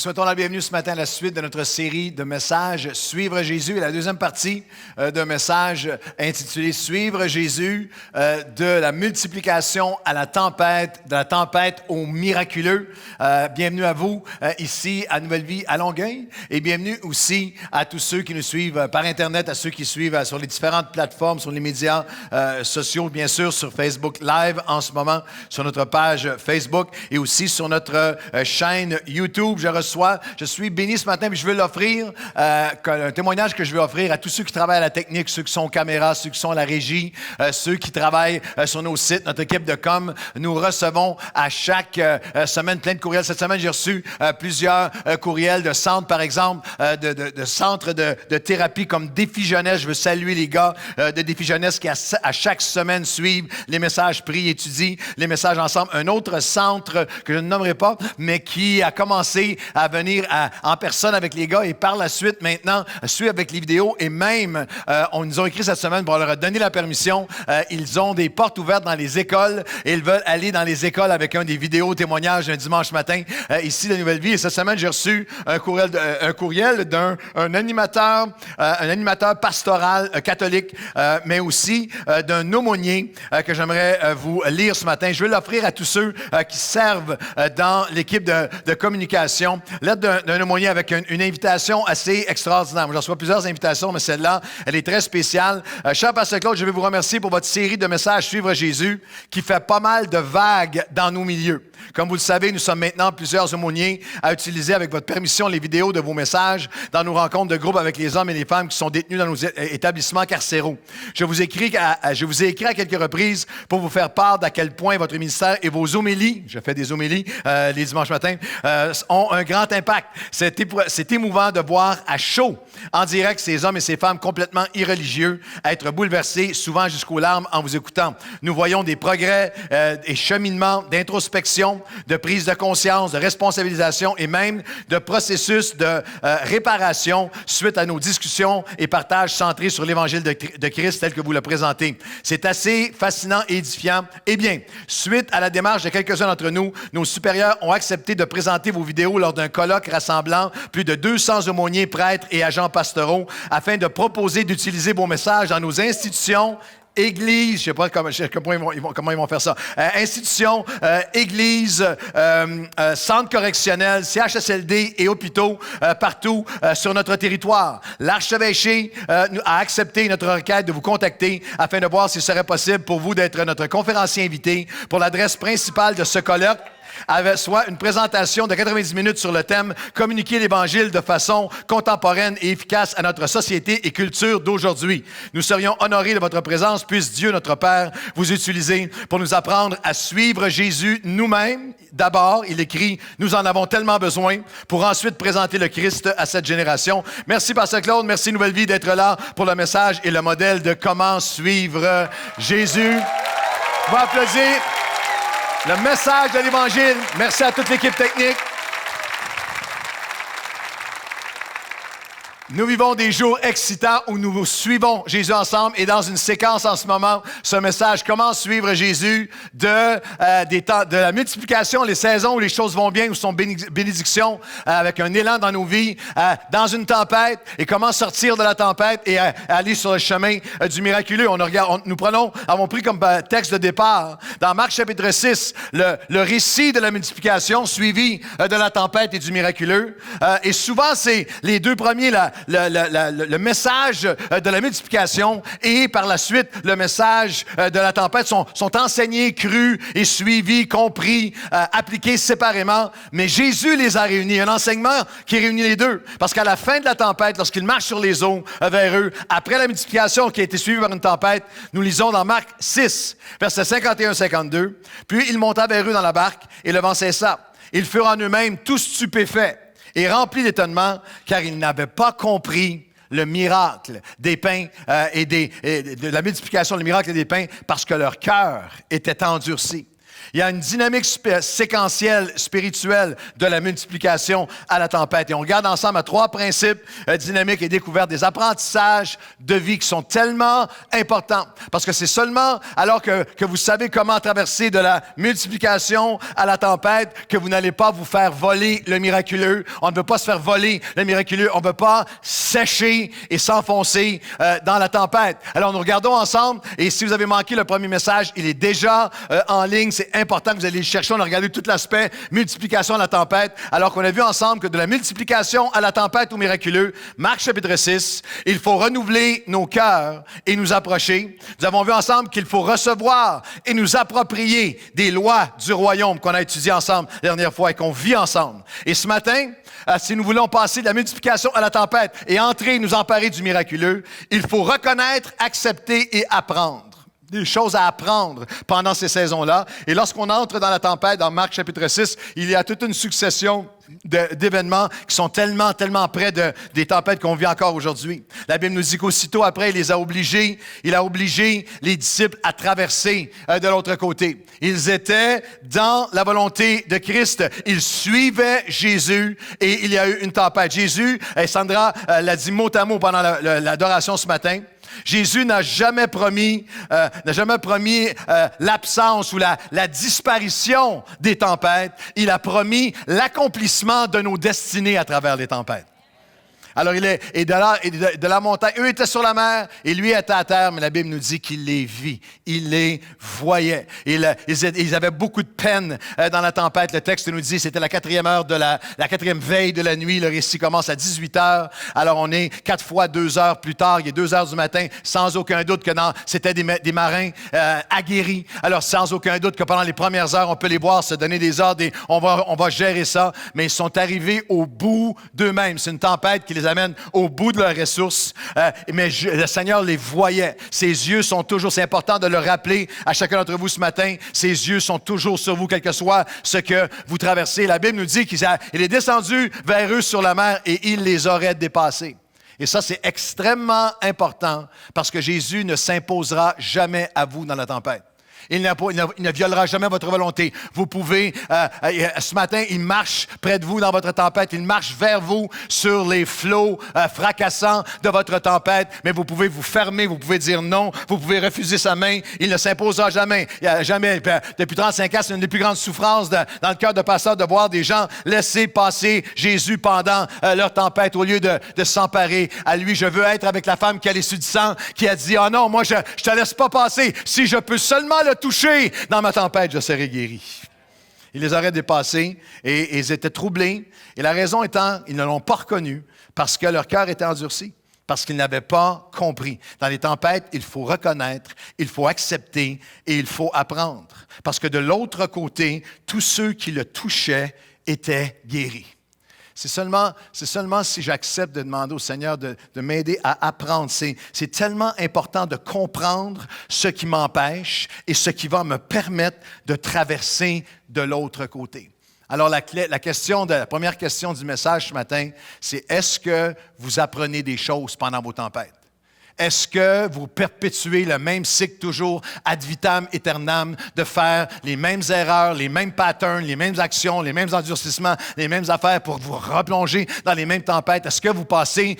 souhaitons la bienvenue ce matin à la suite de notre série de messages Suivre Jésus et la deuxième partie d'un message intitulé Suivre Jésus de la multiplication à la tempête, de la tempête au miraculeux. Bienvenue à vous ici à Nouvelle Vie à Longueuil et bienvenue aussi à tous ceux qui nous suivent par Internet, à ceux qui suivent sur les différentes plateformes, sur les médias sociaux, bien sûr sur Facebook Live en ce moment, sur notre page Facebook et aussi sur notre chaîne YouTube. Je suis béni ce matin, puis je veux l'offrir, un témoignage que je veux offrir à tous ceux qui travaillent à la technique, ceux qui sont aux caméras, ceux qui sont à la régie, ceux qui travaillent sur nos sites, notre équipe de com. Nous recevons à chaque semaine plein de courriels. Cette semaine, j'ai reçu plusieurs courriels de centres, par exemple, de centres de thérapie comme Défi Jeunesse. Je veux saluer les gars de Défi Jeunesse qui, à chaque semaine, suivent les messages, prient, étudient les messages ensemble. Un autre centre que je ne nommerai pas, mais qui a commencé à venir en personne avec les gars et par la suite, maintenant, suit avec les vidéos et même, on nous a écrit cette semaine pour leur a donné la permission. Ils ont des portes ouvertes dans les écoles et ils veulent aller dans les écoles avec un des vidéos témoignages un dimanche matin ici de Nouvelle Vie. Et cette semaine, j'ai reçu un courriel d'un animateur pastoral catholique, mais aussi d'un aumônier que j'aimerais vous lire ce matin. Je veux l'offrir à tous ceux qui servent dans l'équipe de communication. Lettre d'un aumônier avec une invitation assez extraordinaire. Moi, j'en reçois plusieurs invitations, mais celle-là, elle est très spéciale. Cher Pasteur Claude, je veux vous remercier pour votre série de messages Suivre Jésus qui fait pas mal de vagues dans nos milieux. Comme vous le savez, nous sommes maintenant plusieurs aumôniers à utiliser avec votre permission les vidéos de vos messages dans nos rencontres de groupe avec les hommes et les femmes qui sont détenus dans nos établissements carcéraux. Je vous ai écrit à quelques reprises pour vous faire part d'à quel point votre ministère et vos homélies, je fais des homélies les dimanches matins, ont un grand impact. C'est émouvant de voir à chaud, en direct, ces hommes et ces femmes complètement irreligieux être bouleversés, souvent jusqu'aux larmes en vous écoutant. Nous voyons des progrès et cheminements d'introspection, de prise de conscience, de responsabilisation et même de processus de réparation suite à nos discussions et partages centrés sur l'Évangile de Christ tel que vous le présentez. C'est assez fascinant et édifiant. Eh bien, suite à la démarche de quelques-uns d'entre nous, nos supérieurs ont accepté de présenter vos vidéos lors d'un colloque rassemblant plus de 200 aumôniers, prêtres et agents pastoraux afin de proposer d'utiliser vos messages dans nos institutions, églises, je ne sais pas comment ils vont faire ça, institutions, églises, centres correctionnels, CHSLD et hôpitaux partout sur notre territoire. L'archevêché a accepté notre requête de vous contacter afin de voir s'il serait possible pour vous d'être notre conférencier invité pour l'adresse principale de ce colloque, avec soit une présentation de 90 minutes sur le thème « Communiquer l'Évangile de façon contemporaine et efficace à notre société et culture d'aujourd'hui ». Nous serions honorés de votre présence. Puisse Dieu, notre Père, vous utiliser pour nous apprendre à suivre Jésus nous-mêmes. D'abord, il écrit « Nous en avons tellement besoin » pour ensuite présenter le Christ à cette génération. Merci, Pasteur Claude. Merci, Nouvelle Vie, d'être là pour le message et le modèle de comment suivre Jésus. On va applaudir le message de l'Évangile. Merci à toute l'équipe technique. Nous vivons des jours excitants où nous suivons Jésus ensemble et dans une séquence en ce moment, ce message « Comment suivre Jésus » de la multiplication, les saisons où les choses vont bien, où sont bénédictions, avec un élan dans nos vies, dans une tempête et comment sortir de la tempête et aller sur le chemin du miraculeux. Nous avons pris comme texte de départ dans Marc chapitre 6, le récit de la multiplication suivi de la tempête et du miraculeux. Et souvent, c'est les deux premiers, le message de la multiplication et par la suite le message de la tempête sont enseignés, crus et suivis, compris, appliqués séparément. Mais Jésus les a réunis. Un enseignement qui réunit les deux. Parce qu'à la fin de la tempête, lorsqu'il marche sur les eaux vers eux, après la multiplication qui a été suivie par une tempête, nous lisons dans Marc 6, versets 51-52. Puis il monta vers eux dans la barque et le vent cessa. Ils furent en eux-mêmes tous stupéfaits et remplis d'étonnement, car ils n'avaient pas compris le miracle des pains et de la multiplication, le miracle des pains, parce que leur cœur était endurci. Il y a une dynamique séquentielle, spirituelle de la multiplication à la tempête. Et on regarde ensemble à 3 principes dynamiques et découvertes, des apprentissages de vie qui sont tellement importants. Parce que c'est seulement alors que vous savez comment traverser de la multiplication à la tempête que vous n'allez pas vous faire voler le miraculeux. On ne veut pas se faire voler le miraculeux. On ne veut pas sécher et s'enfoncer dans la tempête. Alors, nous regardons ensemble. Et si vous avez manqué le premier message, il est déjà en ligne. C'est important que vous allez le chercher. On a regardé tout l'aspect multiplication à la tempête. Alors qu'on a vu ensemble que de la multiplication à la tempête au miraculeux, Marc chapitre 6, il faut renouveler nos cœurs et nous approcher. Nous avons vu ensemble qu'il faut recevoir et nous approprier des lois du royaume qu'on a étudiées ensemble la dernière fois et qu'on vit ensemble. Et ce matin, si nous voulons passer de la multiplication à la tempête et entrer et nous emparer du miraculeux, il faut reconnaître, accepter et apprendre. Des choses à apprendre pendant ces saisons-là. Et lorsqu'on entre dans la tempête, dans Marc chapitre 6, il y a toute une succession d'événements qui sont tellement près des tempêtes qu'on vit encore aujourd'hui. La Bible nous dit qu'aussitôt après, il a obligé les disciples à traverser de l'autre côté. Ils étaient dans la volonté de Christ. Ils suivaient Jésus et il y a eu une tempête. Jésus, et Sandra l'a dit mot à mot pendant l'adoration ce matin, Jésus n'a jamais promis l'absence ou la disparition des tempêtes. Il a promis l'accomplissement de nos destinées à travers les tempêtes. Alors, de la montagne, eux étaient sur la mer et lui était à terre, mais la Bible nous dit qu'il les vit, il les voyait. Ils avaient beaucoup de peine dans la tempête. Le texte nous dit que c'était la 4e veille de la nuit. Le récit commence à 18 heures. Alors, on est 4 fois 2 heures plus tard. Il est 2 heures du matin, sans aucun doute que c'était des marins aguerris. Alors, sans aucun doute que pendant les premières heures, on peut les voir se donner des ordres et on va gérer ça. Mais ils sont arrivés au bout d'eux-mêmes. C'est une tempête qui les amène au bout de leurs ressources. Mais le Seigneur les voyait. Ses yeux sont toujours, c'est important de le rappeler à chacun d'entre vous ce matin, ses yeux sont toujours sur vous, quel que soit ce que vous traversez. La Bible nous dit qu'il est descendu vers eux sur la mer et il les aurait dépassés. Et ça, c'est extrêmement important parce que Jésus ne s'imposera jamais à vous dans la tempête. Il ne violera jamais votre volonté. Vous pouvez, ce matin, il marche près de vous dans votre tempête. Il marche vers vous sur les flots fracassants de votre tempête. Mais vous pouvez vous fermer, vous pouvez dire non, vous pouvez refuser sa main. Il ne s'imposera jamais. Depuis 35 ans, c'est une des plus grandes souffrances dans le cœur de pasteur de voir des gens laisser passer Jésus pendant leur tempête au lieu de s'emparer à lui. Je veux être avec la femme qui a l'issue du sang, qui a dit « Ah non, moi, je te laisse pas passer. Si je peux seulement le touché dans ma tempête, je serai guéri. » Il les aurait dépassés et ils étaient troublés. Et la raison étant, ils ne l'ont pas reconnu parce que leur cœur était endurci, parce qu'ils n'avaient pas compris. Dans les tempêtes, il faut reconnaître, il faut accepter et il faut apprendre. Parce que de l'autre côté, tous ceux qui le touchaient étaient guéris. C'est seulement si j'accepte de demander au Seigneur de m'aider à apprendre. C'est tellement important de comprendre ce qui m'empêche et ce qui va me permettre de traverser de l'autre côté. Alors, la première question du message ce matin, c'est est-ce que vous apprenez des choses pendant vos tempêtes? Est-ce que vous perpétuez le même cycle toujours ad vitam aeternam de faire les mêmes erreurs, les mêmes patterns, les mêmes actions, les mêmes endurcissements, les mêmes affaires pour vous replonger dans les mêmes tempêtes? Est-ce que vous passez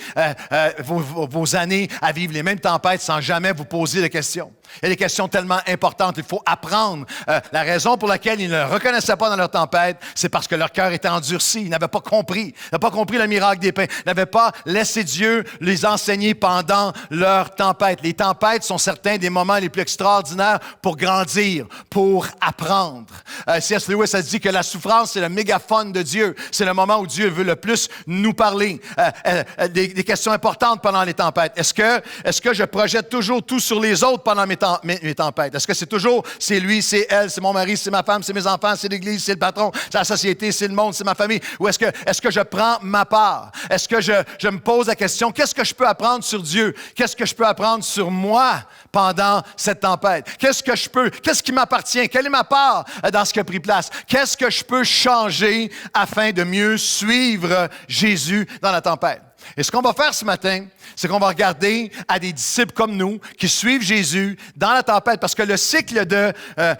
vos années à vivre les mêmes tempêtes sans jamais vous poser de questions? Il y a des questions tellement importantes. Il faut apprendre. La raison pour laquelle ils ne le reconnaissaient pas dans leur tempête, c'est parce que leur cœur était endurci. Ils n'avaient pas compris. Ils n'avaient pas compris le miracle des pains. Ils n'avaient pas laissé Dieu les enseigner pendant leur tempête. Les tempêtes sont certains des moments les plus extraordinaires pour grandir, pour apprendre. C.S. Lewis a dit que la souffrance, c'est le mégaphone de Dieu. C'est le moment où Dieu veut le plus nous parler. Des questions importantes pendant les tempêtes. Est-ce que je projette toujours tout sur les autres pendant mes tempêtes? Est-ce que c'est toujours, c'est lui, c'est elle, c'est mon mari, c'est ma femme, c'est mes enfants, c'est l'Église, c'est le patron, c'est la société, c'est le monde, c'est ma famille? Ou est-ce que je prends ma part? Est-ce que je me pose la question, qu'est-ce que je peux apprendre sur Dieu? Qu'est-ce que je peux apprendre sur moi pendant cette tempête? Qu'est-ce qui m'appartient? Quelle est ma part dans ce qui a pris place? Qu'est-ce que je peux changer afin de mieux suivre Jésus dans la tempête? Et ce qu'on va faire ce matin, c'est qu'on va regarder à des disciples comme nous qui suivent Jésus dans la tempête, parce que le cycle de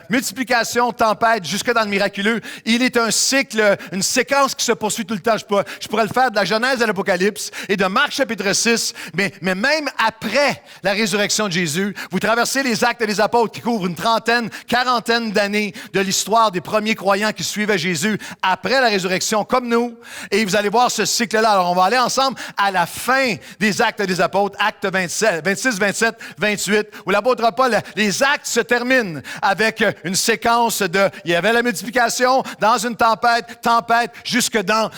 multiplication, tempête, jusque dans le miraculeux, il est un cycle, une séquence qui se poursuit tout le temps. Je pourrais le faire de la Genèse à l'Apocalypse et de Marc chapitre 6, mais même après la résurrection de Jésus, vous traversez les Actes des Apôtres qui couvrent une trentaine, quarantaine d'années de l'histoire des premiers croyants qui suivaient Jésus après la résurrection, comme nous, et vous allez voir ce cycle-là. Alors, on va aller ensemble à la fin des Actes des Apôtres, Actes 26, 27, 28, où l'apôtre Paul, les actes se terminent avec une séquence il y avait la multiplication dans une tempête, jusque dans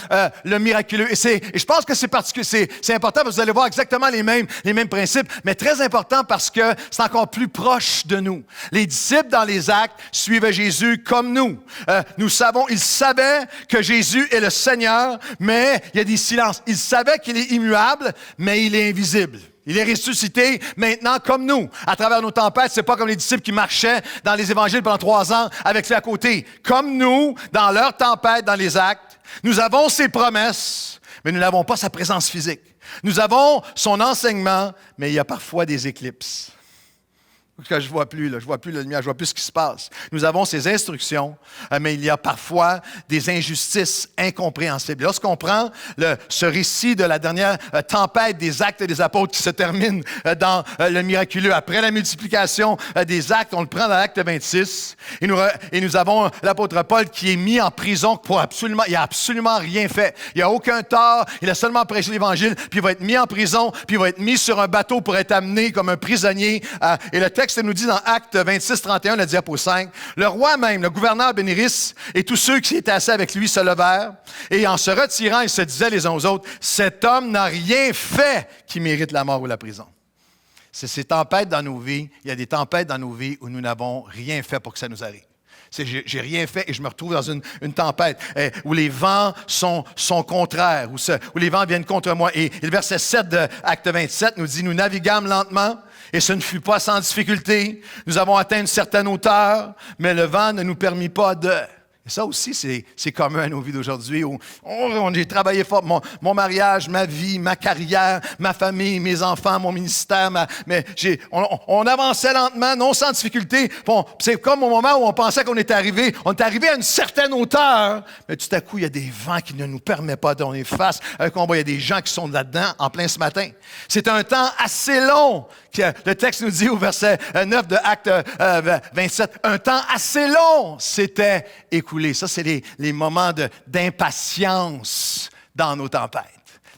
le miraculeux. Et je pense que c'est particulier, c'est important parce que vous allez voir exactement les mêmes principes, mais très important parce que c'est encore plus proche de nous. Les disciples dans les actes suivaient Jésus comme nous. Ils savaient que Jésus est le Seigneur, mais il y a des silences. Ils savaient qu'il est immuable, mais il est invisible. Il est ressuscité maintenant comme nous. À travers nos tempêtes, c'est pas comme les disciples qui marchaient dans les évangiles pendant 3 ans avec lui à côté. Comme nous, dans leurs tempêtes, dans les actes, nous avons ses promesses, mais nous n'avons pas sa présence physique. Nous avons son enseignement, mais il y a parfois des éclipses. Que je vois plus la lumière, je vois plus ce qui se passe. Nous avons ces instructions, mais il y a parfois des injustices incompréhensibles. Lorsqu'on prend ce récit de la dernière tempête des Actes des Apôtres qui se termine dans le miraculeux, après la multiplication des actes, on le prend dans l'acte 26, et nous avons l'apôtre Paul qui est mis en prison il a absolument rien fait. Il n'a aucun tort, il a seulement prêché l'Évangile, puis il va être mis en prison, puis il va être mis sur un bateau pour être amené comme un prisonnier. Et le texte nous dit dans Actes 26, 31, le diapo 5, le roi même, le gouverneur Bénénice et tous ceux qui étaient assis avec lui se levèrent et en se retirant, ils se disaient les uns aux autres, cet homme n'a rien fait qui mérite la mort ou la prison. C'est ces tempêtes dans nos vies, il y a des tempêtes dans nos vies où nous n'avons rien fait pour que ça nous arrive. J'ai rien fait et je me retrouve dans une tempête où les vents sont contraires, où les vents viennent contre moi. Et le verset 7 de Acte 27 nous dit, nous naviguâmes lentement et ce ne fut pas sans difficulté. Nous avons atteint une certaine hauteur, mais le vent ne nous permit pas de... Et ça aussi, c'est commun à nos vies d'aujourd'hui où j'ai travaillé fort. Mon mariage, ma vie, ma carrière, ma famille, mes enfants, mon ministère. On avançait lentement, non sans difficulté. Bon, c'est comme au moment où on pensait qu'on était arrivé. On est arrivé à une certaine hauteur, mais tout à coup, il y a des vents qui ne nous permettent pas d'en faire face à un combat. Il y a des gens qui sont là-dedans en plein ce matin. C'est un temps assez long. Le texte nous dit au verset 9 de Acte 27, un temps assez long s'était écoulé. Ça, c'est les moments d'impatience dans nos tempêtes.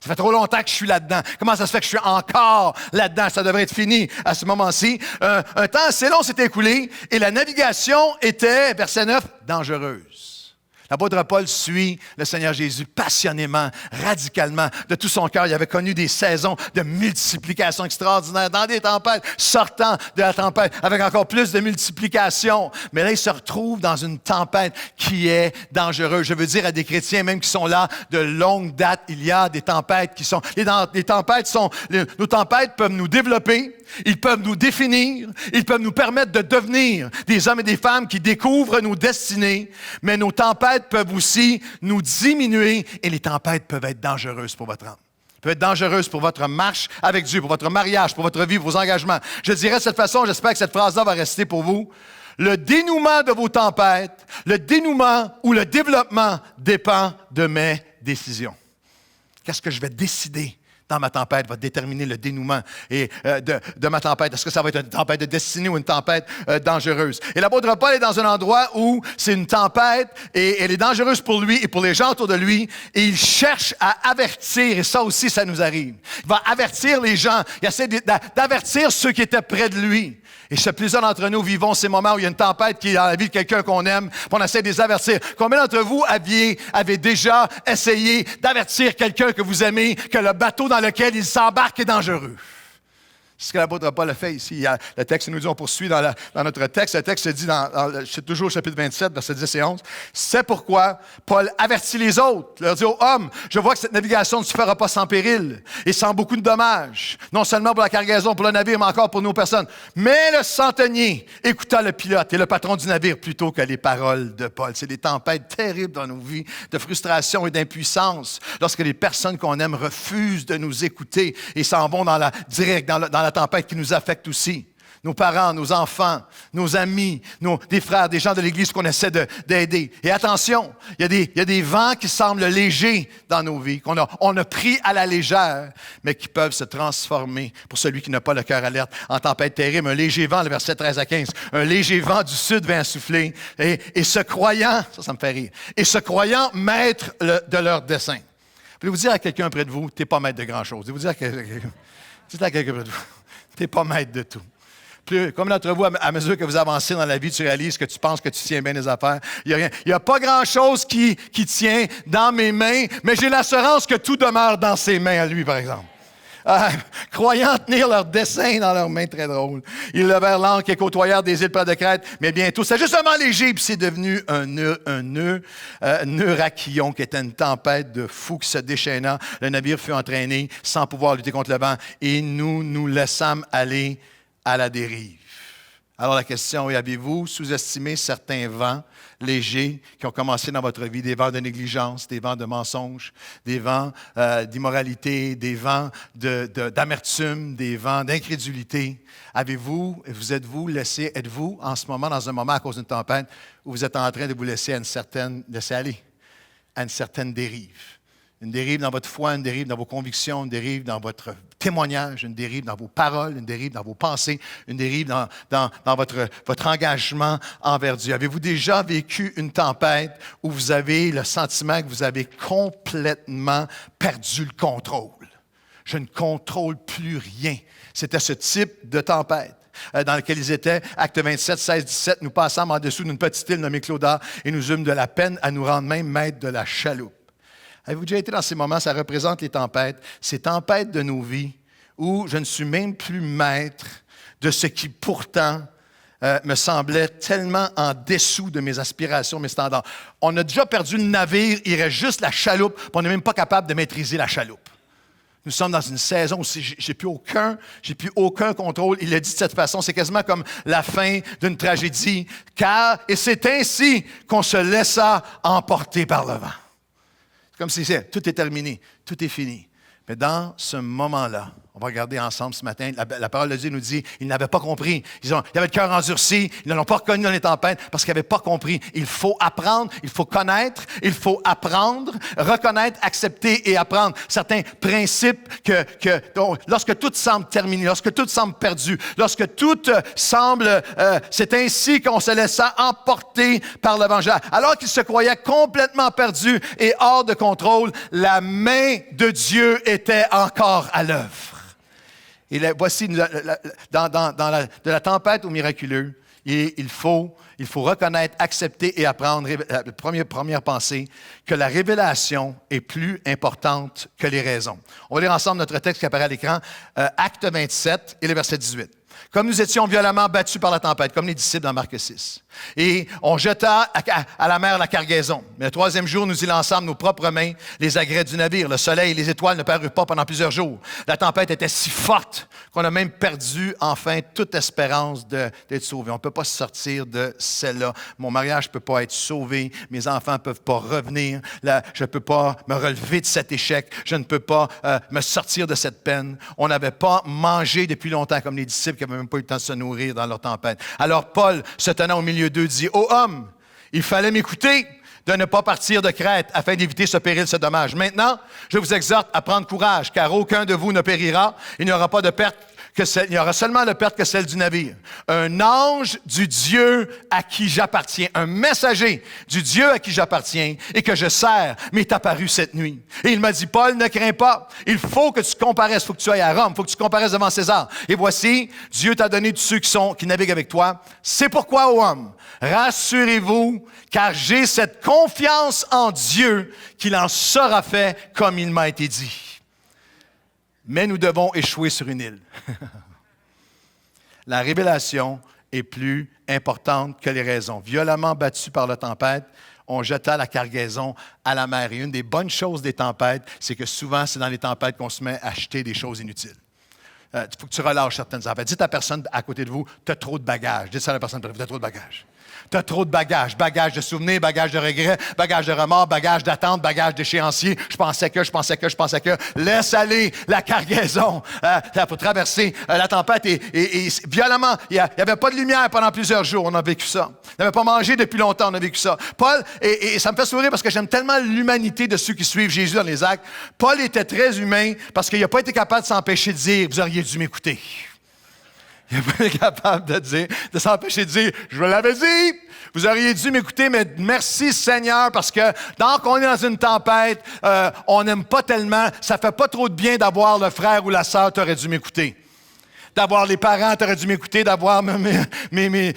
Ça fait trop longtemps que je suis là-dedans. Comment ça se fait que je suis encore là-dedans? Ça devrait être fini à ce moment-ci. Un temps assez long s'était écoulé et la navigation était, verset 9, dangereuse. L'apôtre Paul suit le Seigneur Jésus passionnément, radicalement, de tout son cœur. Il avait connu des saisons de multiplication extraordinaire dans des tempêtes, sortant de la tempête avec encore plus de multiplication. Mais là, il se retrouve dans une tempête qui est dangereuse. Je veux dire à des chrétiens même qui sont là de longue date, il y a des tempêtes qui sont... Nos tempêtes peuvent nous développer, ils peuvent nous définir, ils peuvent nous permettre de devenir des hommes et des femmes qui découvrent nos destinées, mais nos tempêtes peuvent aussi nous diminuer et les tempêtes peuvent être dangereuses pour votre âme. Peuvent être dangereuses pour votre marche avec Dieu, pour votre mariage, pour votre vie, pour vos engagements. Je dirais de cette façon, j'espère que cette phrase-là va rester pour vous. Le dénouement de vos tempêtes, le dénouement ou le développement dépend de mes décisions. Qu'est-ce que je vais décider dans ma tempête va déterminer le dénouement de ma tempête. Est-ce que ça va être une tempête de destinée ou une tempête dangereuse? Et l'apôtre Paul est dans un endroit où c'est une tempête et elle est dangereuse pour lui et pour les gens autour de lui. Et il cherche à avertir, et ça aussi, ça nous arrive. Il va avertir les gens. Il essaie d'avertir ceux qui étaient près de lui. Et chez plusieurs d'entre nous vivons ces moments où il y a une tempête qui est dans la vie de quelqu'un qu'on aime, puis on essaie de les avertir. Combien d'entre vous avez déjà essayé d'avertir quelqu'un que vous aimez que le bateau dans lequel il s'embarque est dangereux? C'est ce que l'apôtre Paul a fait ici. Le texte nous dit, on poursuit dans notre texte. Le texte dit, c'est toujours au chapitre 27, versets 10 et 11. C'est pourquoi Paul avertit les autres, leur dit aux hommes, je vois que cette navigation ne se fera pas sans péril et sans beaucoup de dommages, non seulement pour la cargaison, pour le navire, mais encore pour nos personnes. Mais le centenier écouta le pilote et le patron du navire plutôt que les paroles de Paul. C'est des tempêtes terribles dans nos vies, de frustration et d'impuissance, lorsque les personnes qu'on aime refusent de nous écouter et s'en vont dans la tempête qui nous affecte aussi. Nos parents, nos enfants, nos amis, des frères, des gens de l'Église qu'on essaie d'aider. Et attention, il y a des vents qui semblent légers dans nos vies, qu'on a pris à la légère, mais qui peuvent se transformer, pour celui qui n'a pas le cœur alerte, en tempête terrible. Un léger vent, le verset 13 à 15, un léger vent du sud vient souffler, et se croyant, ça me fait rire, et se croyant maître de leur dessein. Voulez-vous dire à quelqu'un près de vous, tu n'es pas maître de grand-chose. Voulez-vous dire à quelqu'un, dites à quelqu'un près de vous, tu n'es pas maître de tout. Comme d'entre vous, à mesure que vous avancez dans la vie, tu réalises que tu penses que tu tiens bien les affaires. Il n'y a pas grand-chose qui tient dans mes mains, mais j'ai l'assurance que tout demeure dans ses mains à lui, par exemple. Croyant tenir leur dessein dans leurs mains, très drôle. Ils levèrent l'ancre et côtoyèrent des îles près de Crète, mais bientôt, c'est justement léger, puis c'est devenu un Neuraquillon, qui était une tempête de fou qui se déchaîna. Le navire fut entraîné sans pouvoir lutter contre le vent, et nous laissâmes aller à la dérive. Alors la question est, avez-vous sous-estimé certains vents légers qui ont commencé dans votre vie, des vents de négligence, des vents de mensonges, des vents d'immoralité, des vents d'amertume, des vents d'incrédulité? Êtes-vous en ce moment dans un moment à cause d'une tempête où vous êtes en train de vous laisser aller à une certaine dérive? Une dérive dans votre foi, une dérive dans vos convictions, une dérive dans votre témoignage, une dérive dans vos paroles, une dérive dans vos pensées, une dérive dans votre engagement envers Dieu. Avez-vous déjà vécu une tempête où vous avez le sentiment que vous avez complètement perdu le contrôle? Je ne contrôle plus rien. C'était ce type de tempête dans lequel ils étaient. Acte 27, 16, 17, nous passâmes en dessous d'une petite île nommée Clauda et nous eûmes de la peine à nous rendre même maîtres de la chaloupe. Avez-vous déjà été dans ces moments? Ça représente les tempêtes, ces tempêtes de nos vies où je ne suis même plus maître de ce qui pourtant me semblait tellement en dessous de mes aspirations, mes standards. On a déjà perdu le navire, il reste juste la chaloupe, puis on n'est même pas capable de maîtriser la chaloupe. Nous sommes dans une saison où j'ai plus aucun contrôle. Il l'a dit de cette façon, c'est quasiment comme la fin d'une tragédie, et c'est ainsi qu'on se laissa emporter par le vent. Comme si tout est terminé, tout est fini. Mais dans ce moment-là, on va regarder ensemble ce matin, la parole de Dieu nous dit, ils n'avaient pas compris. Ils avaient le cœur endurci, ils ne l'ont pas reconnu dans les tempêtes parce qu'ils n'avaient pas compris. Il faut apprendre, il faut connaître, il faut apprendre, reconnaître, accepter et apprendre certains principes lorsque tout semble terminé, lorsque tout semble perdu, lorsque tout semble, c'est ainsi qu'on se laissa emporter par l'Évangile. Alors qu'ils se croyaient complètement perdus et hors de contrôle, la main de Dieu était encore à l'œuvre. Et voici, de la tempête au miraculeux, il faut reconnaître, accepter et apprendre, la première pensée, que la révélation est plus importante que les raisons. On va lire ensemble notre texte qui apparaît à l'écran, Acte 27 et le verset 18. Comme nous étions violemment battus par la tempête, comme les disciples dans Marc 6. Et on jeta à la mer la cargaison. Mais le troisième jour, nous y lançâmes nos propres mains, les agrès du navire. Le soleil et les étoiles ne parurent pas pendant plusieurs jours. La tempête était si forte qu'on a même perdu enfin toute espérance d'être sauvé. On ne peut pas sortir de celle-là. Mon mariage ne peut pas être sauvé. Mes enfants ne peuvent pas revenir. Je ne peux pas me relever de cet échec. Je ne peux pas me sortir de cette peine. On n'avait pas mangé depuis longtemps comme les disciples qui n'avaient même pas eu le temps de se nourrir dans leur tempête. Alors Paul, se tenant au milieu d'eux, dit « Ô homme, il fallait m'écouter de ne pas partir de Crète afin d'éviter ce péril, ce dommage. Maintenant, je vous exhorte à prendre courage, car aucun de vous ne périra. Il n'y aura pas de perte il y aura seulement la perte que celle du navire. Un ange du Dieu à qui j'appartiens, un messager du Dieu à qui j'appartiens et que je sers, m'est apparu cette nuit. Et il m'a dit, Paul, ne crains pas. Il faut que tu comparaisses, il faut que tu ailles à Rome, il faut que tu comparaisses devant César. Et voici, Dieu t'a donné tous ceux qui naviguent avec toi. C'est pourquoi, ô homme, rassurez-vous, car j'ai cette confiance en Dieu qu'il en sera fait comme il m'a été dit. Mais nous devons échouer sur une île. La révélation est plus importante que les raisons. Violemment battus par la tempête, on jeta la cargaison à la mer. Et une des bonnes choses des tempêtes, c'est que souvent, c'est dans les tempêtes qu'on se met à acheter des choses inutiles. Il faut que tu relâches certaines affaires. Dites à la personne à côté de vous, tu as trop de bagages. Dites ça à la personne, tu as trop de bagages. Tu as trop de bagages. Bagages de souvenirs, bagages de regrets, bagages de remords, bagages d'attente, bagages d'échéancier. Je pensais que. Laisse aller la cargaison pour traverser la tempête. Et violemment, il n'y avait pas de lumière pendant plusieurs jours. On a vécu ça. On n'avait pas mangé depuis longtemps. On a vécu ça. Paul, et ça me fait sourire parce que j'aime tellement l'humanité de ceux qui suivent Jésus dans les actes. Paul était très humain parce qu'il n'a pas été capable de s'empêcher de dire, vous auriez dû m'écouter. Il n'a pas été capable de s'empêcher de dire, je vous l'avais dit, vous auriez dû m'écouter, mais merci Seigneur, parce que tant qu'on est dans une tempête, on n'aime pas tellement, ça ne fait pas trop de bien d'avoir le frère ou la sœur, tu aurais dû m'écouter. D'avoir les parents, tu aurais dû m'écouter. D'avoir les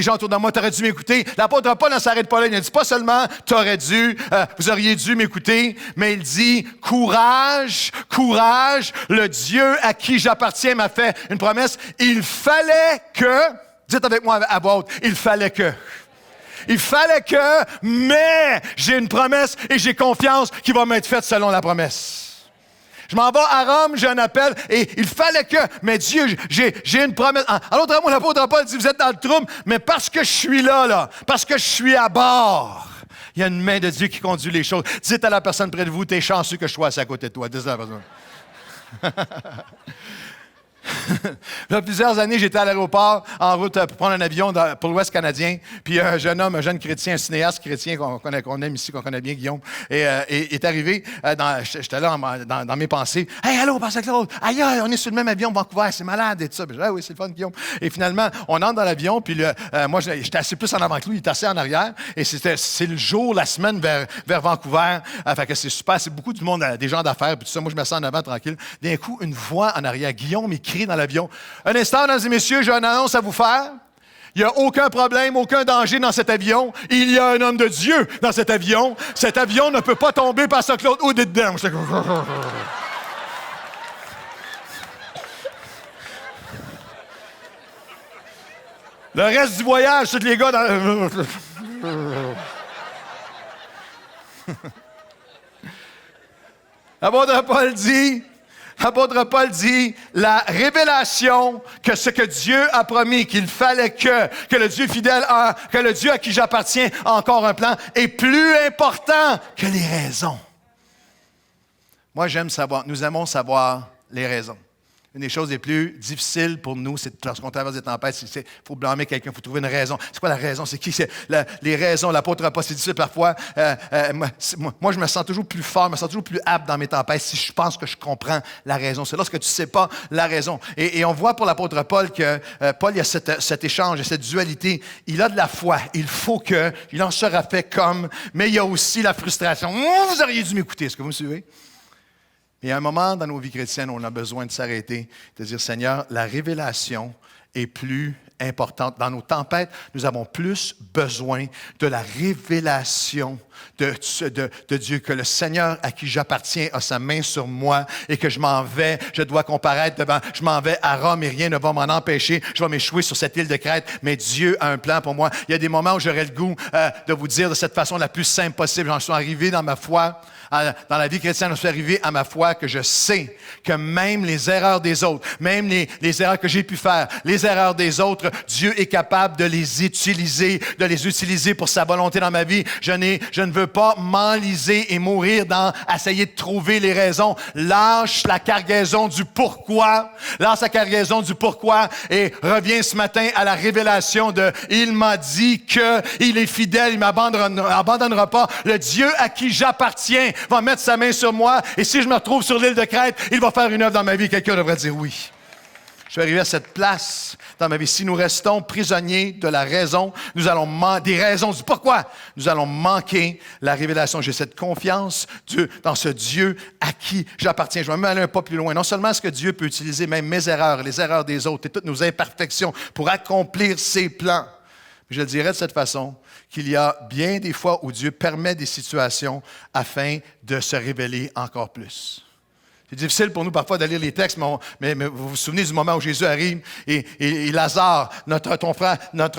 gens autour de moi, tu aurais dû m'écouter. L'apôtre Paul, ne s'arrête pas là. Il ne dit pas seulement, vous auriez dû m'écouter, mais il dit, courage, courage, le Dieu à qui j'appartiens m'a fait une promesse. Il fallait que, dites avec moi à voix haute, il fallait que. Il fallait que, mais j'ai une promesse et j'ai confiance qu'il va m'être faite selon la promesse. Je m'en vais à Rome, j'ai un appel, et il fallait que, mais Dieu, j'ai une promesse. En l'autre mot, l'apôtre Paul dit, vous êtes dans le trouble, mais parce que je suis là, parce que je suis à bord, il y a une main de Dieu qui conduit les choses. Dites à la personne près de vous, t'es chanceux que je sois assis à côté de toi. Dites à la personne. Il y a plusieurs années, j'étais à l'aéroport en route pour prendre un avion pour l'Ouest canadien. Puis un jeune homme, un jeune chrétien, un cinéaste chrétien qu'on aime ici, qu'on connaît bien, Guillaume, est arrivé. J'étais là dans mes pensées. « Hey, allô, Pasteur Claude! Aïe, on est sur le même avion, Vancouver, c'est malade! » et tout ça. Puis, ah oui, c'est le fun, Guillaume. Et finalement, on entre dans l'avion, puis moi, j'étais assis plus en avant que lui, il était assis en arrière. Et c'est le jour, la semaine vers Vancouver. Fait que c'est super, c'est beaucoup du monde, des gens d'affaires, puis tout ça. Moi, je me sens en avant, tranquille. D'un coup, une voix en arrière. Guillaume écrit dans l'avion. Un instant, mesdames et messieurs, j'ai une annonce à vous faire. Il n'y a aucun problème, aucun danger dans cet avion. Il y a un homme de Dieu dans cet avion. Cet avion ne peut pas tomber par ça, Claude, ou dedans. Le reste du voyage, tous les gars dans... L'apôtre Paul dit, la révélation que ce que Dieu a promis, qu'il fallait que le Dieu fidèle, que le Dieu à qui j'appartiens a encore un plan, est plus important que les raisons. Moi, nous aimons savoir les raisons. Une des choses les plus difficiles pour nous, c'est lorsqu'on traverse des tempêtes, il faut blâmer quelqu'un, il faut trouver une raison. C'est quoi la raison? C'est qui? C'est les raisons. L'apôtre Paul, c'est difficile parfois. Moi, je me sens toujours plus fort, je me sens toujours plus apte dans mes tempêtes si je pense que je comprends la raison. C'est lorsque tu ne sais pas la raison. Et on voit pour l'apôtre Paul que Paul, il y a cet échange, cette dualité. Il a de la foi. Il faut il en sera fait comme, mais il y a aussi la frustration. Vous auriez dû m'écouter. Est-ce que vous me suivez? Il y a un moment dans nos vies chrétiennes où on a besoin de s'arrêter, de dire, Seigneur, la révélation est plus importante. Dans nos tempêtes, nous avons plus besoin de la révélation de Dieu, que le Seigneur à qui j'appartiens a sa main sur moi et que je dois comparaître devant, je m'en vais à Rome et rien ne va m'en empêcher. Je vais m'échouer sur cette île de Crète, mais Dieu a un plan pour moi. Il y a des moments où j'aurais le goût de vous dire de cette façon la plus simple possible. J'en suis arrivé dans ma foi. Dans la vie chrétienne, je suis arrivé à ma foi que je sais que même les erreurs des autres, même les erreurs que j'ai pu faire, les erreurs des autres, Dieu est capable de les utiliser pour sa volonté dans ma vie. Je ne veux pas m'enliser et mourir dans essayer de trouver les raisons. Lâche la cargaison du pourquoi. Lâche la cargaison du pourquoi et reviens ce matin à la révélation de « Il m'a dit qu'il est fidèle, il ne m'abandonnera pas. Le Dieu à qui j'appartiens va mettre sa main sur moi et si je me retrouve sur l'île de Crète, il va faire une œuvre dans ma vie. » Quelqu'un devrait dire oui. Je suis arrivé à cette place dans ma vie. Si nous restons prisonniers de la raison, des raisons du pourquoi, nous allons manquer la révélation. J'ai cette confiance dans ce Dieu à qui j'appartiens. Je vais même aller un pas plus loin. Non seulement est-ce que Dieu peut utiliser même mes erreurs, les erreurs des autres et toutes nos imperfections pour accomplir ses plans. Je le dirais de cette façon, qu'il y a bien des fois où Dieu permet des situations afin de se révéler encore plus. C'est difficile pour nous parfois de lire les textes, mais vous vous souvenez du moment où Jésus arrive et Lazare, notre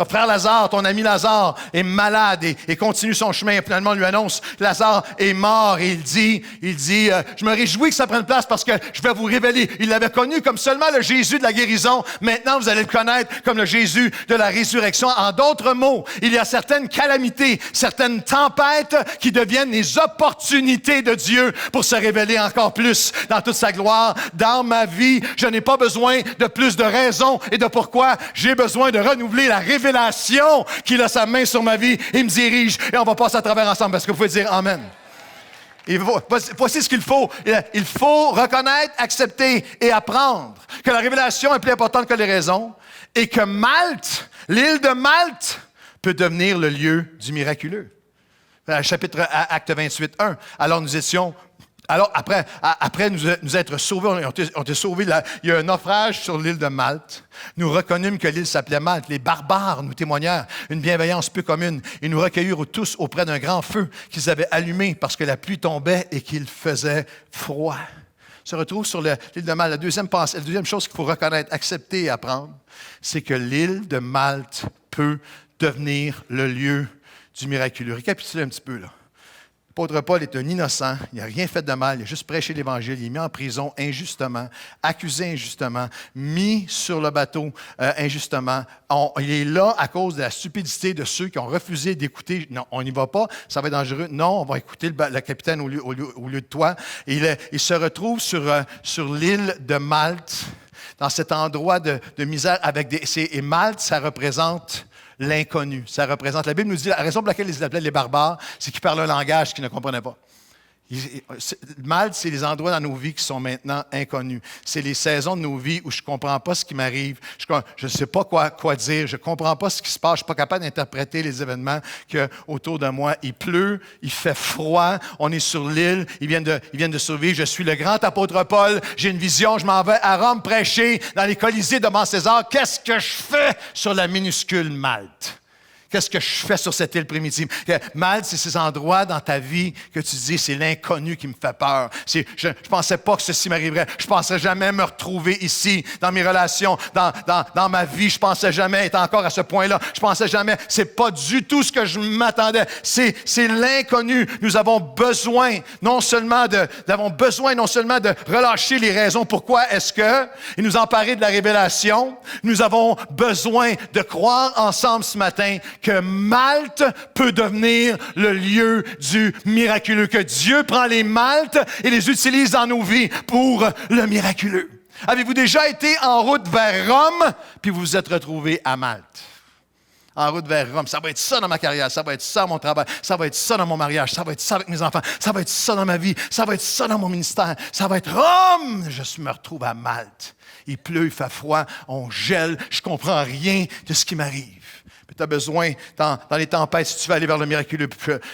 frère Lazare, ton ami Lazare, est malade et continue son chemin. Et finalement, on lui annonce Lazare est mort et il dit, je me réjouis que ça prenne place parce que je vais vous révéler. Il l'avait connu comme seulement le Jésus de la guérison. Maintenant, vous allez le connaître comme le Jésus de la résurrection. En d'autres mots, il y a certaines calamités, certaines tempêtes qui deviennent les opportunités de Dieu pour se révéler encore plus dans toute sa gloire. Dans ma vie, je n'ai pas besoin de plus de raisons et de pourquoi. J'ai besoin de renouveler la révélation qu'il a sa main sur ma vie et me dirige. Et on va passer à travers ensemble. Est-ce que vous pouvez dire Amen? Et voici ce qu'il faut. Il faut reconnaître, accepter et apprendre que la révélation est plus importante que les raisons et que Malte, l'île de Malte, peut devenir le lieu du miraculeux. Chapitre Acte 28, 1. Alors, après nous être sauvés, on était sauvés, il y a un naufrage sur l'île de Malte. Nous reconnûmes que l'île s'appelait Malte. Les barbares nous témoignèrent une bienveillance peu commune. Ils nous recueillirent tous auprès d'un grand feu qu'ils avaient allumé parce que la pluie tombait et qu'il faisait froid. Se retrouve sur l'île de Malte. La deuxième chose qu'il faut reconnaître, accepter et apprendre, c'est que l'île de Malte peut devenir le lieu du miraculeux. Récapitulez un petit peu, là. L'apôtre Paul est un innocent, il n'a rien fait de mal, il a juste prêché l'Évangile, il est mis en prison injustement, accusé injustement, mis sur le bateau injustement. Il est là à cause de la stupidité de ceux qui ont refusé d'écouter. Non, on n'y va pas, ça va être dangereux. Non, on va écouter le capitaine au lieu de toi. Et il se retrouve sur l'île de Malte, dans cet endroit de misère. Et Malte, ça représente l'inconnu. Ça représente. La Bible nous dit la raison pour laquelle ils appelaient les barbares, c'est qu'ils parlaient un langage qu'ils ne comprenaient pas. Malte, c'est les endroits dans nos vies qui sont maintenant inconnus. C'est les saisons de nos vies où je ne comprends pas ce qui m'arrive. Je ne sais pas quoi dire. Je ne comprends pas ce qui se passe. Je ne suis pas capable d'interpréter les événements autour de moi. Il pleut, il fait froid. On est sur l'île. Ils viennent de survivre. Je suis le grand apôtre Paul. J'ai une vision. Je m'en vais à Rome prêcher dans les Colisées devant César. Qu'est-ce que je fais sur la minuscule Malte? Qu'est-ce que je fais sur cette île primitive? Malte, c'est ces endroits dans ta vie que tu dis, c'est l'inconnu qui me fait peur. Je ne pensais pas que ceci m'arriverait. Je ne pensais jamais me retrouver ici, dans mes relations, dans ma vie. Je ne pensais jamais être encore à ce point-là. Je ne pensais jamais. Ce n'est pas du tout ce que je m'attendais. C'est l'inconnu. Nous avons besoin non seulement de relâcher les raisons. Pourquoi est-ce que, et nous emparer de la révélation, nous avons besoin de croire ensemble ce matin que Malte peut devenir le lieu du miraculeux, que Dieu prend les Maltes et les utilise dans nos vies pour le miraculeux. Avez-vous déjà été en route vers Rome, puis vous vous êtes retrouvé à Malte? En route vers Rome, ça va être ça dans ma carrière, ça va être ça dans mon travail, ça va être ça dans mon mariage, ça va être ça avec mes enfants, ça va être ça dans ma vie, ça va être ça dans mon ministère, ça va être Rome! Je me retrouve à Malte. Il pleut, il fait froid, on gèle, je comprends rien de ce qui m'arrive. Tu as besoin, dans les tempêtes, si tu veux aller vers le miraculeux,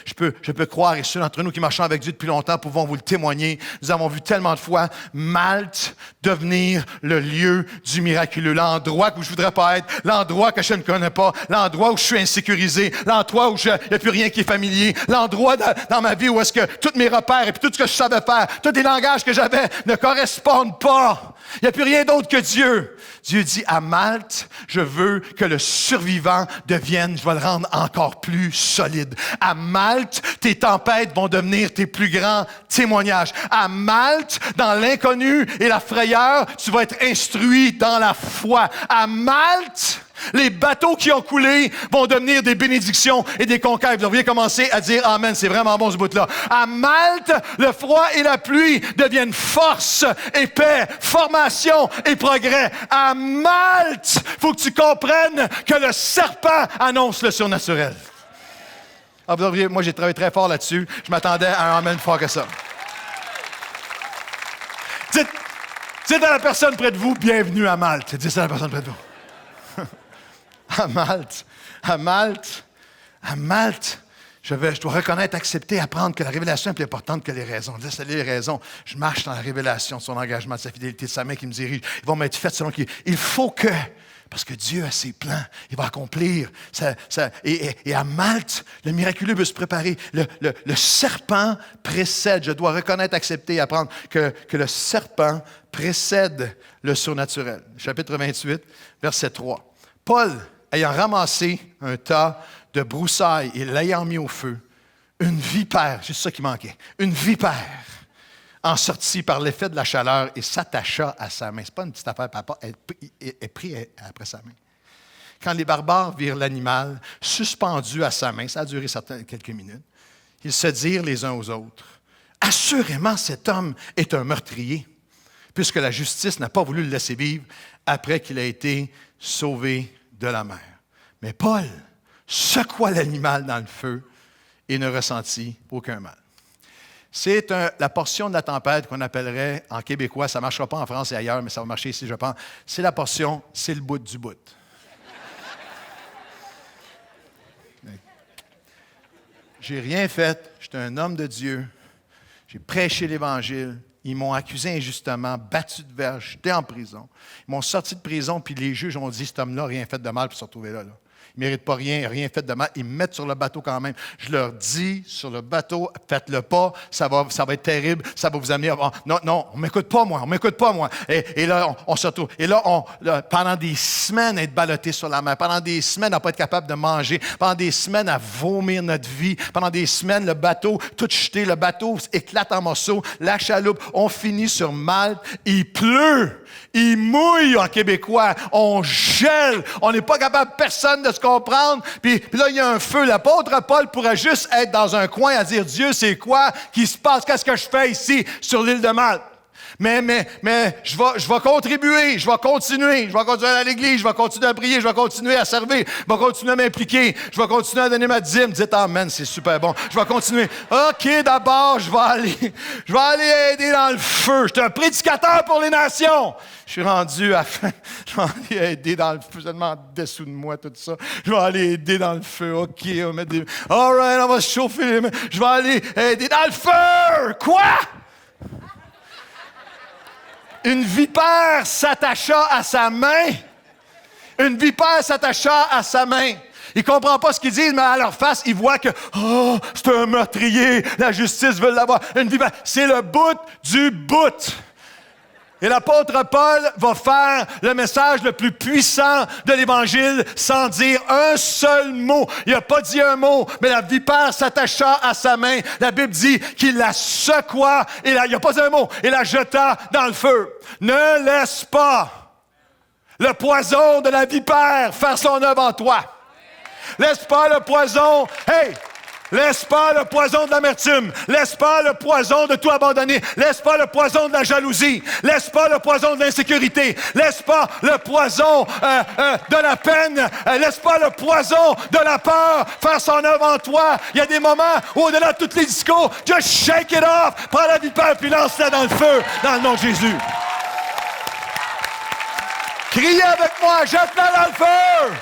je peux croire, et ceux d'entre nous qui marchent avec Dieu depuis longtemps pouvons vous le témoigner. Nous avons vu tellement de fois Malte devenir le lieu du miraculeux, l'endroit où je ne voudrais pas être, l'endroit que je ne connais pas, l'endroit où je suis insécurisé, l'endroit où il n'y a plus rien qui est familier, l'endroit dans ma vie où est-ce que tous mes repères et puis tout ce que je savais faire, tous les langages que j'avais ne correspondent pas. Il n'y a plus rien d'autre que Dieu. Dieu dit à Malte, je veux que le survivant devienne, je vais le rendre encore plus solide. À Malte, tes tempêtes vont devenir tes plus grands témoignages. À Malte, dans l'inconnu et la frayeur, tu vas être instruit dans la foi. À Malte, les bateaux qui ont coulé vont devenir des bénédictions et des conquêtes. Vous devriez commencer à dire Amen. C'est vraiment bon ce bout-là. À Malte, le froid et la pluie deviennent force et paix, formation et progrès. À Malte, il faut que tu comprennes que le serpent annonce le surnaturel. Ah, vous devriez, moi, j'ai travaillé très fort là-dessus. Je m'attendais à un Amen fort que ça. Dites à la personne près de vous, bienvenue à Malte. Dites à la personne près de vous. À Malte, je dois reconnaître, accepter, apprendre que la révélation est plus importante que les raisons. Laisse aller les raisons. Je marche dans la révélation de son engagement, de sa fidélité, de sa main qui me dirige. Ils vont m'être faits selon qui. Il faut que. Parce que Dieu a ses plans. Il va accomplir. Et à Malte, le miraculeux veut se préparer. Le serpent précède. Je dois reconnaître, accepter et apprendre que le serpent précède le surnaturel. Chapitre 28, verset 3. Paul, ayant ramassé un tas de broussailles et l'ayant mis au feu, une vipère, c'est ça qui manquait, une vipère en sortit par l'effet de la chaleur et s'attacha à sa main. Ce n'est pas une petite affaire, papa, elle prit après sa main. Quand les barbares virent l'animal suspendu à sa main, ça a duré quelques minutes, ils se dirent les uns aux autres, « Assurément, cet homme est un meurtrier, puisque la justice n'a pas voulu le laisser vivre après qu'il a été sauvé de la mer. » Mais Paul secoua l'animal dans le feu et ne ressentit aucun mal. C'est la portion de la tempête qu'on appellerait en québécois, ça ne marchera pas en France et ailleurs, mais ça va marcher ici, je pense. C'est la portion, c'est le bout du bout. J'ai rien fait, j'étais un homme de Dieu, j'ai prêché l'Évangile, ils m'ont accusé injustement, battu de verge, j'étais en prison. Ils m'ont sorti de prison, puis les juges ont dit, cet homme-là n'a rien fait de mal pour se retrouver là. Il ne mérite pas rien, rien fait de mal. Ils me mettent sur le bateau quand même. Je leur dis, sur le bateau, faites-le pas, ça va être terrible, ça va vous amener à... Non, on ne m'écoute pas, moi. Et là, on se retrouve. Et là, pendant des semaines, être ballotté sur la mer, pendant des semaines, à ne pas être capable de manger, pendant des semaines, à vomir notre vie, pendant des semaines, le bateau, tout jeté, le bateau éclate en morceaux, la chaloupe, on finit sur Malte, il pleut, il mouille en québécois, on gèle, on n'est pas capable, personne de se comprendre, puis là, il y a un feu. L'apôtre Paul pourrait juste être dans un coin à dire, Dieu, c'est quoi qui se passe? Qu'est-ce que je fais ici, sur l'île de Malte? Mais je vais contribuer, je vais continuer à aller à l'église, je vais continuer à prier, je vais continuer à servir, je vais continuer à m'impliquer, je vais continuer à donner ma dîme. Dites amen, c'est super bon. Je vais continuer. OK, d'abord, je vais aller aider dans le feu. Je suis un prédicateur pour les nations. Je suis rendu je vais aller aider dans le feu. Je demande dessous de moi tout ça. Je vais aller aider dans le feu. OK, on va mettre des... All right, on va se chauffer les mains. Je vais aller aider dans le feu. Quoi? Une vipère s'attacha à sa main. Une vipère s'attacha à sa main. Ils ne comprennent pas ce qu'ils disent, mais à leur face, ils voient que c'est un meurtrier, la justice veut l'avoir. Une vipère, c'est le bout du bout. Et l'apôtre Paul va faire le message le plus puissant de l'Évangile sans dire un seul mot. Il n'a pas dit un mot, mais la vipère s'attacha à sa main. La Bible dit qu'il la secoua, il n'a pas dit un mot, et la jeta dans le feu. Ne laisse pas le poison de la vipère faire son œuvre en toi. Laisse pas le poison, laisse pas le poison de l'amertume. Laisse pas le poison de tout abandonner. Laisse pas le poison de la jalousie. Laisse pas le poison de l'insécurité. Laisse pas le poison de la peine. Laisse pas le poison de la peur faire son œuvre en toi. Il y a des moments où, au-delà de tous les discours, just shake it off. Prends la vipère puis lance-la dans le feu, dans le nom de Jésus. Criez avec moi, jette-la dans le feu.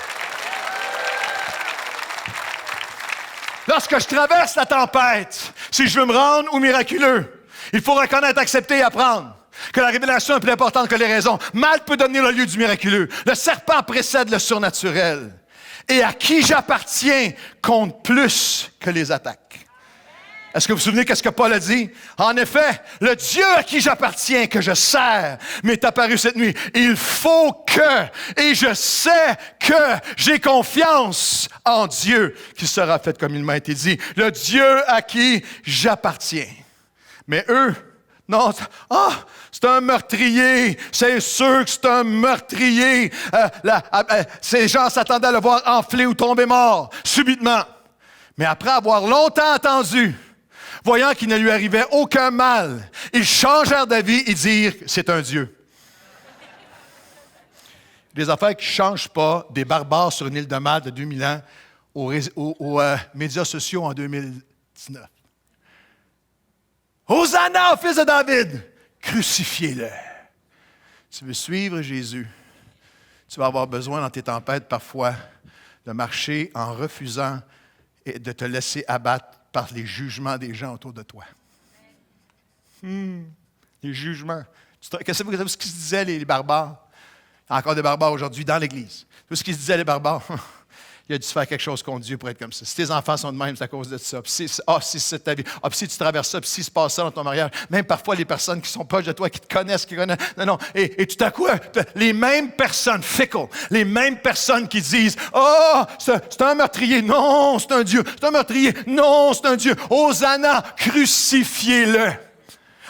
Lorsque je traverse la tempête, si je veux me rendre au miraculeux, il faut reconnaître, accepter et apprendre que la révélation est plus importante que les raisons. Malte peut devenir le lieu du miraculeux. Le serpent précède le surnaturel. Et à qui j'appartiens compte plus que les attaques. Est-ce que vous vous souvenez qu'est-ce que Paul a dit? En effet, le Dieu à qui j'appartiens, que je sers, m'est apparu cette nuit. Il faut que, et je sais que j'ai confiance en Dieu qui sera fait comme il m'a été dit. Le Dieu à qui j'appartiens. Mais eux, non, c'est un meurtrier. C'est sûr que c'est un meurtrier. Ces gens s'attendaient à le voir enfler ou tomber mort, subitement. Mais après avoir longtemps attendu, voyant qu'il ne lui arrivait aucun mal, ils changèrent d'avis et dirent « c'est un Dieu ». Des affaires qui ne changent pas, des barbares sur une île de Malte de 2000 ans aux médias sociaux en 2019. « Hosanna au fils de David, crucifiez-le ». Tu veux suivre Jésus, tu vas avoir besoin dans tes tempêtes parfois de marcher en refusant et de te laisser abattre par les jugements des gens autour de toi. Les jugements. Qu'est-ce qu'ils se disaient, les barbares? Encore des barbares aujourd'hui dans l'Église. Tout ce qu'ils se disaient, les barbares, il a dû se faire quelque chose contre Dieu pour être comme ça. Si tes enfants sont de même, c'est à cause de ça. Puis si c'est ta vie. Puis si tu traverses ça, puis si se passe ça dans ton mariage. Même parfois, les personnes qui sont proches de toi, qui te connaissent, Non. Et tout à coup, les mêmes personnes, fickle, les mêmes personnes qui disent, c'est un meurtrier. Non, c'est un Dieu. C'est un meurtrier. Non, c'est un Dieu. Hosanna, crucifiez-le.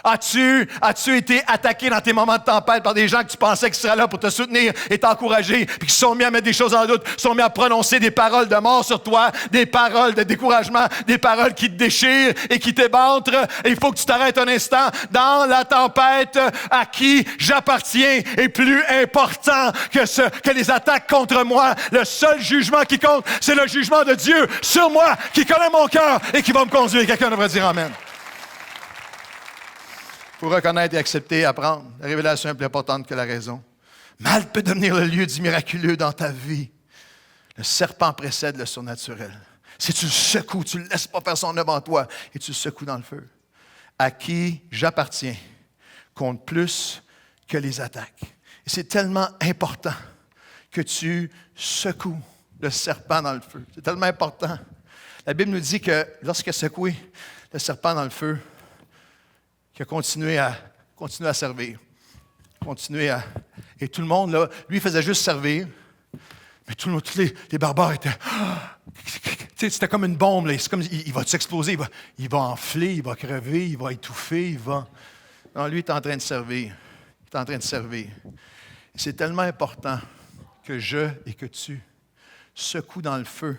As-tu été attaqué dans tes moments de tempête par des gens que tu pensais qu'ils seraient là pour te soutenir et t'encourager, puis qui se sont mis à mettre des choses en doute, se sont mis à prononcer des paroles de mort sur toi, des paroles de découragement, des paroles qui te déchirent et qui t'éventrent? Et il faut que tu t'arrêtes un instant. Dans la tempête, à qui j'appartiens est plus important que les attaques contre moi. Le seul jugement qui compte, c'est le jugement de Dieu sur moi, qui connaît mon cœur et qui va me conduire. Quelqu'un devrait dire Amen. Il faut reconnaître et accepter et apprendre. La révélation est plus importante que la raison. Mal peut devenir le lieu du miraculeux dans ta vie. Le serpent précède le surnaturel. Si tu le secoues, tu ne le laisses pas faire son œuvre en toi et tu le secoues dans le feu. À qui j'appartiens compte plus que les attaques. Et c'est tellement important que tu secoues le serpent dans le feu. C'est tellement important. La Bible nous dit que lorsqu'il a secoué le serpent dans le feu, qui a continué à servir. Et tout le monde, là, lui, il faisait juste servir. Mais tous les barbares étaient... C'était comme une bombe. Là. C'est comme, il va s'exploser, il va enfler, il va crever, il va étouffer, Non, lui, il est en train de servir. Et c'est tellement important que je et que tu secoues dans le feu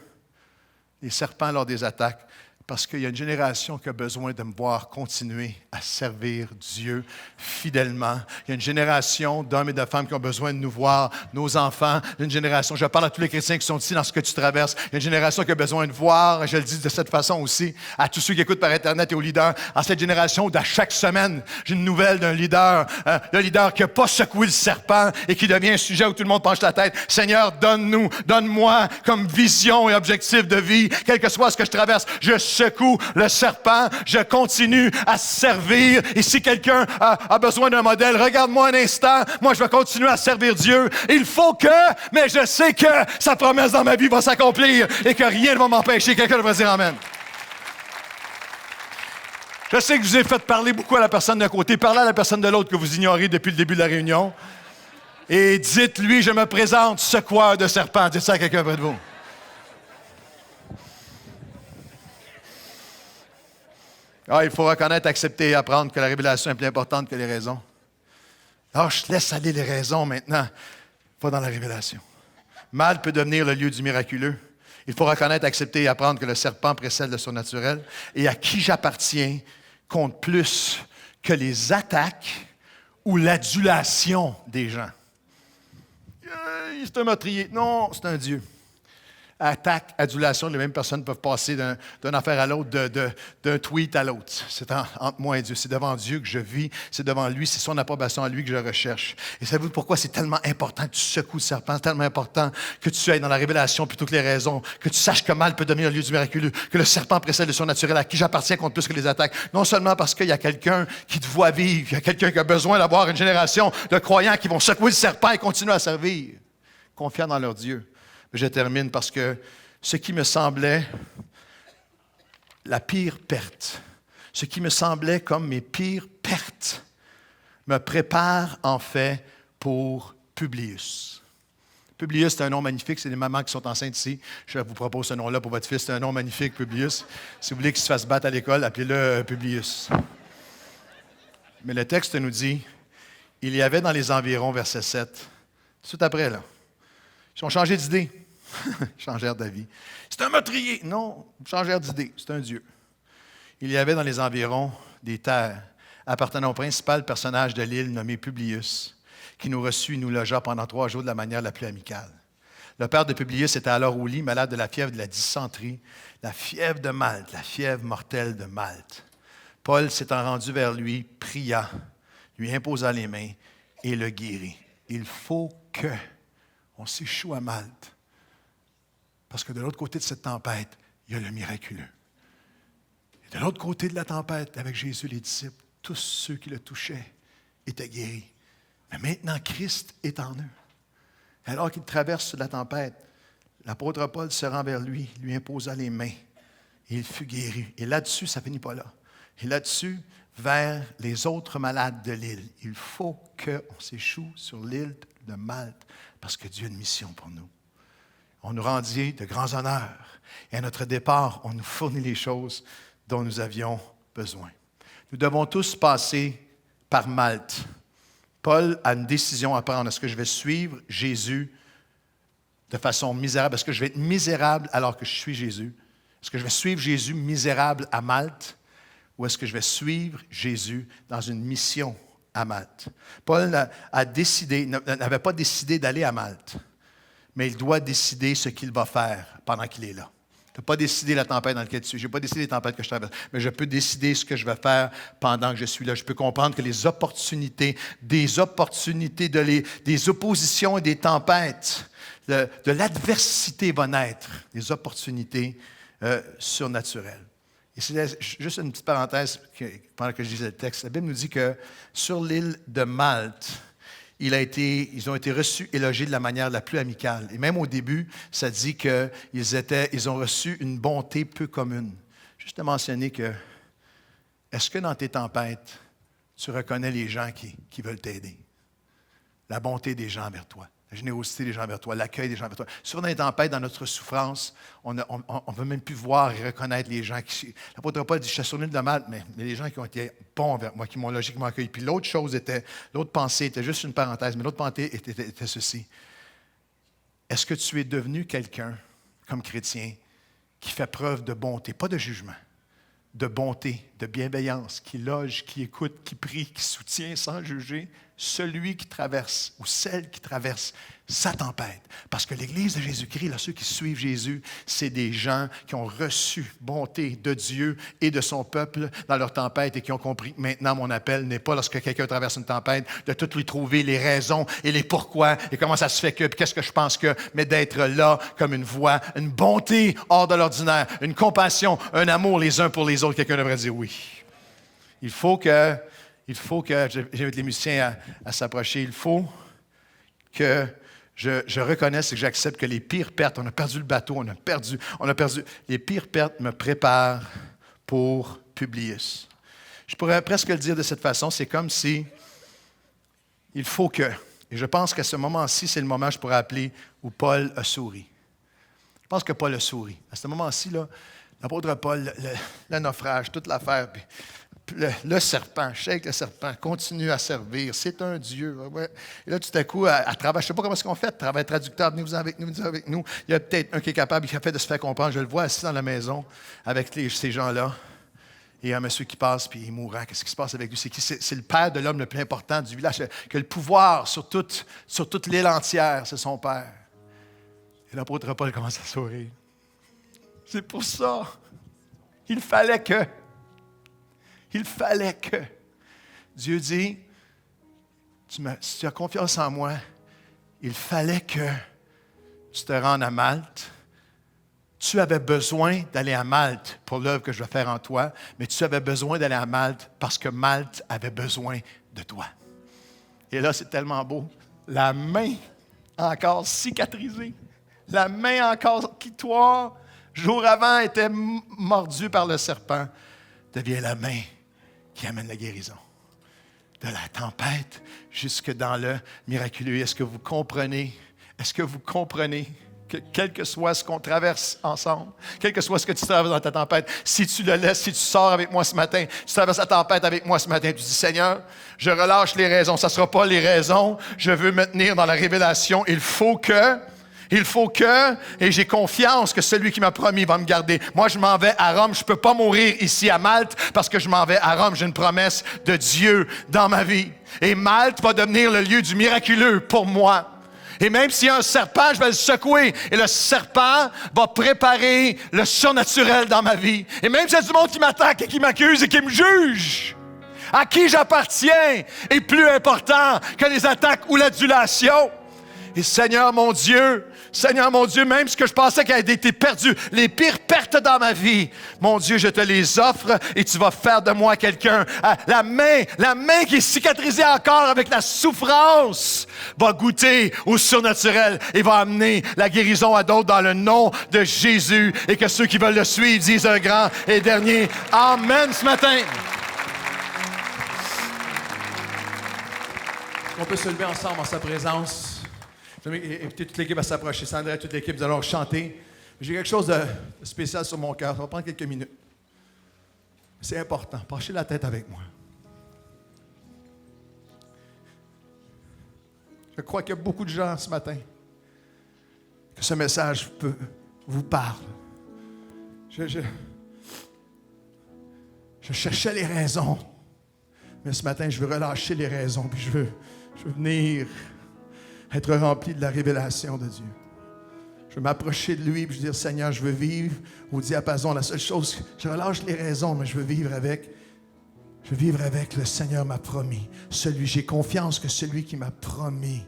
les serpents lors des attaques. Parce qu'il y a une génération qui a besoin de me voir continuer à servir Dieu fidèlement. Il y a une génération d'hommes et de femmes qui ont besoin de nous voir, nos enfants. Il y a une génération, je parle à tous les chrétiens qui sont ici dans ce que tu traverses. Il y a une génération qui a besoin de voir, je le dis de cette façon aussi, à tous ceux qui écoutent par Internet et aux leaders. En cette génération, à chaque semaine, j'ai une nouvelle d'un leader, le leader qui n'a pas secoué le serpent et qui devient un sujet où tout le monde penche la tête. Seigneur, donne-moi comme vision et objectif de vie, quel que soit ce que je traverse, je secoue le serpent, je continue à servir. Et si quelqu'un a besoin d'un modèle, regarde-moi un instant, moi je vais continuer à servir Dieu. Il faut mais je sais que sa promesse dans ma vie va s'accomplir et que rien ne va m'empêcher. Quelqu'un devrait dire Amen. Je sais que je vous ai fait parler beaucoup à la personne d'un côté, parlez à la personne de l'autre que vous ignorez depuis le début de la réunion. Et dites-lui, je me présente, secoueur de serpent. Dites ça à quelqu'un près de vous. Il faut reconnaître, accepter et apprendre que la révélation est plus importante que les raisons. Je te laisse aller les raisons maintenant. Pas dans la révélation. Mal peut devenir le lieu du miraculeux. Il faut reconnaître, accepter et apprendre que le serpent précède le surnaturel. Et à qui j'appartiens compte plus que les attaques ou l'adulation des gens. C'est un meurtrier. Non, c'est un Dieu. Attaque, adulation, les mêmes personnes peuvent passer d'une affaire à l'autre, d'un tweet à l'autre. C'est entre moi et Dieu. C'est devant Dieu que je vis. C'est devant lui. C'est son approbation à lui que je recherche. Et savez-vous pourquoi c'est tellement important que tu secoues le serpent? C'est tellement important que tu ailles dans la révélation plutôt que les raisons. Que tu saches que mal peut devenir le lieu du miraculeux. Que le serpent précède le surnaturel à qui j'appartiens compte plus que les attaques. Non seulement parce qu'il y a quelqu'un qui te voit vivre. Il y a quelqu'un qui a besoin d'avoir une génération de croyants qui vont secouer le serpent et continuer à servir. Confiants dans leur Dieu. Je termine parce que ce qui me semblait la pire perte, ce qui me semblait comme mes pires pertes, me prépare en fait pour Publius. Publius, c'est un nom magnifique. C'est des mamans qui sont enceintes ici. Je vous propose ce nom-là pour votre fils. C'est un nom magnifique, Publius. Si vous voulez qu'il se fasse battre à l'école, appelez-le Publius. Mais le texte nous dit, il y avait dans les environs, verset 7, tout après, là, ils ont changé d'idée. Changèrent d'avis. C'est un meurtrier. Non, changèrent d'idée. C'est un Dieu. Il y avait dans les environs des terres appartenant au principal personnage de l'île nommé Publius, qui nous reçut et nous logea pendant 3 jours de la manière la plus amicale. Le père de Publius était alors au lit, malade de la fièvre de la dysenterie, la fièvre de Malte, la fièvre mortelle de Malte. Paul, s'étant rendu vers lui, pria, lui imposa les mains et le guérit. Il faut qu'on s'échoue à Malte. Parce que de l'autre côté de cette tempête, il y a le miraculeux. Et de l'autre côté de la tempête, avec Jésus, les disciples, tous ceux qui le touchaient étaient guéris. Mais maintenant, Christ est en eux. Alors qu'il traverse la tempête, l'apôtre Paul se rend vers lui, lui imposa les mains, et il fut guéri. Et là-dessus, ça ne finit pas là. Et là-dessus, vers les autres malades de l'île. Il faut qu'on s'échoue sur l'île de Malte, parce que Dieu a une mission pour nous. On nous rendit de grands honneurs. Et à notre départ, on nous fournit les choses dont nous avions besoin. Nous devons tous passer par Malte. Paul a une décision à prendre. Est-ce que je vais suivre Jésus de façon misérable? Est-ce que je vais être misérable alors que je suis Jésus? Est-ce que je vais suivre Jésus misérable à Malte? Ou est-ce que je vais suivre Jésus dans une mission à Malte? Paul n'avait pas décidé d'aller à Malte, mais il doit décider ce qu'il va faire pendant qu'il est là. Tu n'as pas décidé la tempête dans laquelle tu es. Je n'ai pas décidé les tempêtes que je traverse, mais je peux décider ce que je vais faire pendant que je suis là. Je peux comprendre que des oppositions et des tempêtes, de l'adversité va naître, des opportunités surnaturelles. Et c'est juste une petite parenthèse pendant que je lisais le texte. La Bible nous dit que sur l'île de Malte, ils ont été reçus et logés de la manière la plus amicale. Et même au début, ça dit qu'ils ont reçu une bonté peu commune. Juste à mentionner que, est-ce que dans tes tempêtes, tu reconnais les gens qui veulent t'aider? La bonté des gens vers toi, la générosité des gens vers toi, l'accueil des gens vers toi. Souvent dans les tempêtes, dans notre souffrance, on ne veut même plus voir et reconnaître les gens qui... L'apôtre Paul dit, je suis sur l'île de Malte, mais les gens qui ont été bons vers moi, qui m'ont logiquement accueilli. Puis l'autre pensée était juste une parenthèse, mais l'autre pensée était ceci. Est-ce que tu es devenu quelqu'un, comme chrétien, qui fait preuve de bonté, pas de jugement, de bonté, de bienveillance, qui loge, qui écoute, qui prie, qui soutient sans juger celui qui traverse ou celle qui traverse sa tempête? Parce que l'Église de Jésus-Christ, là, ceux qui suivent Jésus, c'est des gens qui ont reçu bonté de Dieu et de son peuple dans leur tempête et qui ont compris que maintenant mon appel n'est pas lorsque quelqu'un traverse une tempête de tout lui trouver les raisons et les pourquoi et comment ça se fait que, puis qu'est-ce que je pense que, mais d'être là comme une voix, une bonté hors de l'ordinaire, une compassion, un amour les uns pour les autres. Quelqu'un devrait dire oui. Il faut que, j'invite les musiciens à s'approcher, il faut que je reconnaisse et que j'accepte que les pires pertes, on a perdu le bateau, on a perdu, les pires pertes me préparent pour Publius. Je pourrais presque le dire de cette façon, c'est comme si il faut que, et je pense qu'à ce moment-ci, c'est le moment, je pourrais appeler, où Paul a souri. Je pense que Paul a souri. À ce moment-ci, là, l'apôtre Paul, le naufrage, toute l'affaire, puis le serpent, shake le serpent, continue à servir, c'est un Dieu. Ouais. Et là, tout à coup, à travers, je ne sais pas comment est-ce qu'on fait, travail traducteur, venez-vous avec nous. Il y a peut-être un qui est capable, qui a fait de se faire comprendre. Je le vois assis dans la maison avec ces gens-là. Et il y a un monsieur qui passe, puis il est mourant. Qu'est-ce qui se passe avec lui? C'est qui? C'est le père de l'homme le plus important du village, qui a le pouvoir sur toute l'île entière, c'est son père. Et l'apôtre Paul commence à sourire. C'est pour ça. Il fallait que. Dieu dit, si tu as confiance en moi, il fallait que tu te rendes à Malte. Tu avais besoin d'aller à Malte pour l'œuvre que je vais faire en toi, mais tu avais besoin d'aller à Malte parce que Malte avait besoin de toi. Et là, c'est tellement beau. La main encore cicatrisée, la main encore qui, toi, jour avant, était mordue par le serpent, devient la main qui amène la guérison. De la tempête jusque dans le miraculeux. Est-ce que vous comprenez que quel que soit ce qu'on traverse ensemble, quel que soit ce que tu traverses dans ta tempête, si tu le laisses, si tu sors avec moi ce matin, tu traverses la tempête avec moi ce matin, tu dis, Seigneur, je relâche les raisons. Ça ne sera pas les raisons. Je veux me tenir dans la révélation. Il faut que, et j'ai confiance que celui qui m'a promis va me garder. Moi, je m'en vais à Rome. Je ne peux pas mourir ici à Malte parce que je m'en vais à Rome. J'ai une promesse de Dieu dans ma vie. Et Malte va devenir le lieu du miraculeux pour moi. Et même s'il y a un serpent, je vais le secouer. Et le serpent va préparer le surnaturel dans ma vie. Et même s'il y a du monde qui m'attaque et qui m'accuse et qui me juge, à qui j'appartiens est plus important que les attaques ou l'adulation. Et Seigneur mon Dieu, même ce que je pensais qui avait été perdu, les pires pertes dans ma vie, mon Dieu, je te les offre et tu vas faire de moi quelqu'un. La main qui est cicatrisée encore avec la souffrance va goûter au surnaturel et va amener la guérison à d'autres dans le nom de Jésus. Et que ceux qui veulent le suivre disent un grand et dernier Amen ce matin. On peut se lever ensemble en sa présence. J'aimerais inviter toute l'équipe à s'approcher. Sandra et toute l'équipe, nous allons chanter. J'ai quelque chose de spécial sur mon cœur. Ça va prendre quelques minutes. C'est important. Penchez la tête avec moi. Je crois qu'il y a beaucoup de gens ce matin que ce message vous parle. Je cherchais les raisons. Mais ce matin, je veux relâcher les raisons. Puis je veux venir être rempli de la révélation de Dieu. Je veux m'approcher de lui et dire, Seigneur, je veux vivre au diapason. La seule chose, je relâche les raisons, mais je veux vivre avec le Seigneur m'a promis. J'ai confiance que celui qui m'a promis,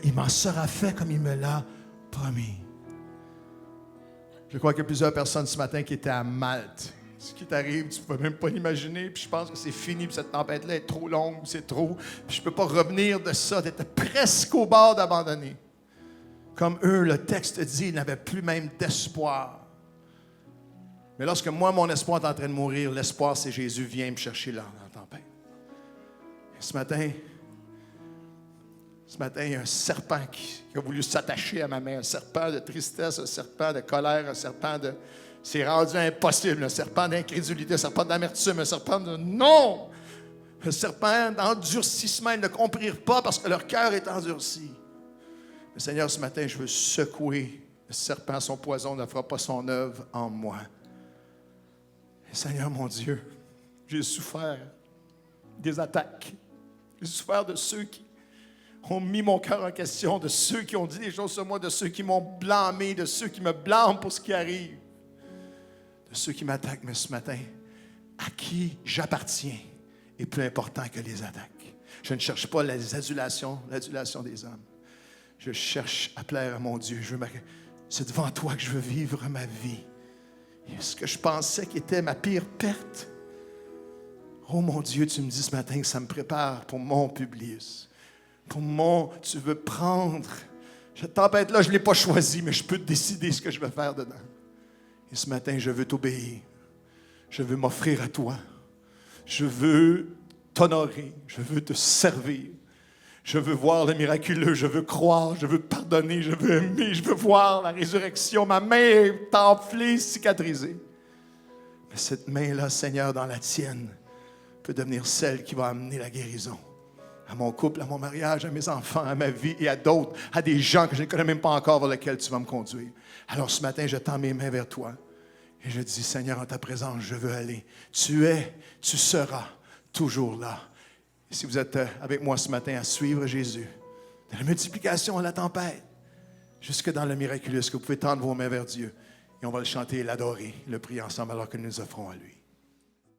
il m'en sera fait comme il me l'a promis. Je crois qu'il y a plusieurs personnes ce matin qui étaient à Malte. Ce qui t'arrive, tu ne peux même pas l'imaginer. Puis je pense que c'est fini. Puis cette tempête-là est trop longue. C'est trop. Puis je ne peux pas revenir de ça. Tu étais presque au bord d'abandonner. Comme eux, le texte dit, ils n'avaient plus même d'espoir. Mais lorsque moi, mon espoir est en train de mourir, l'espoir, c'est Jésus vient me chercher là, dans la tempête. Et ce matin, il y a un serpent qui a voulu s'attacher à ma main. Un serpent de tristesse, un serpent de colère, un serpent de... C'est rendu impossible. Un serpent d'incrédulité, un serpent d'amertume, un serpent de non. Un serpent d'endurcissement. Ils ne comprirent pas parce que leur cœur est endurci. Mais Seigneur, ce matin, je veux secouer le serpent. Son poison ne fera pas son œuvre en moi. Et Seigneur, mon Dieu, j'ai souffert des attaques. J'ai souffert de ceux qui ont mis mon cœur en question, de ceux qui ont dit des choses sur moi, de ceux qui m'ont blâmé, de ceux qui me blâment pour ce qui arrive. De ceux qui m'attaquent, mais ce matin, à qui j'appartiens est plus important que les attaques. Je ne cherche pas l'adulation des hommes. Je cherche à plaire à mon Dieu. C'est devant toi que je veux vivre ma vie. Et ce que je pensais qui était ma pire perte, oh mon Dieu, tu me dis ce matin que ça me prépare pour mon Publius. Tu veux prendre. Cette tempête-là, je ne l'ai pas choisie, mais je peux décider ce que je vais faire dedans. Et ce matin, je veux t'obéir. Je veux m'offrir à toi. Je veux t'honorer. Je veux te servir. Je veux voir le miraculeux. Je veux croire. Je veux pardonner. Je veux aimer. Je veux voir la résurrection. Ma main est enflée, cicatrisée. Mais cette main-là, Seigneur, dans la tienne, peut devenir celle qui va amener la guérison. À mon couple, à mon mariage, à mes enfants, à ma vie et à d'autres, à des gens que je ne connais même pas encore vers lesquels tu vas me conduire. Alors ce matin, je tends mes mains vers toi et je dis, Seigneur, en ta présence, je veux aller. Tu seras toujours là. Et si vous êtes avec moi ce matin à suivre Jésus, de la multiplication à la tempête, jusque dans le miraculeux, est-ce que vous pouvez tendre vos mains vers Dieu et on va le chanter et l'adorer, le prier ensemble alors que nous nous offrons à lui.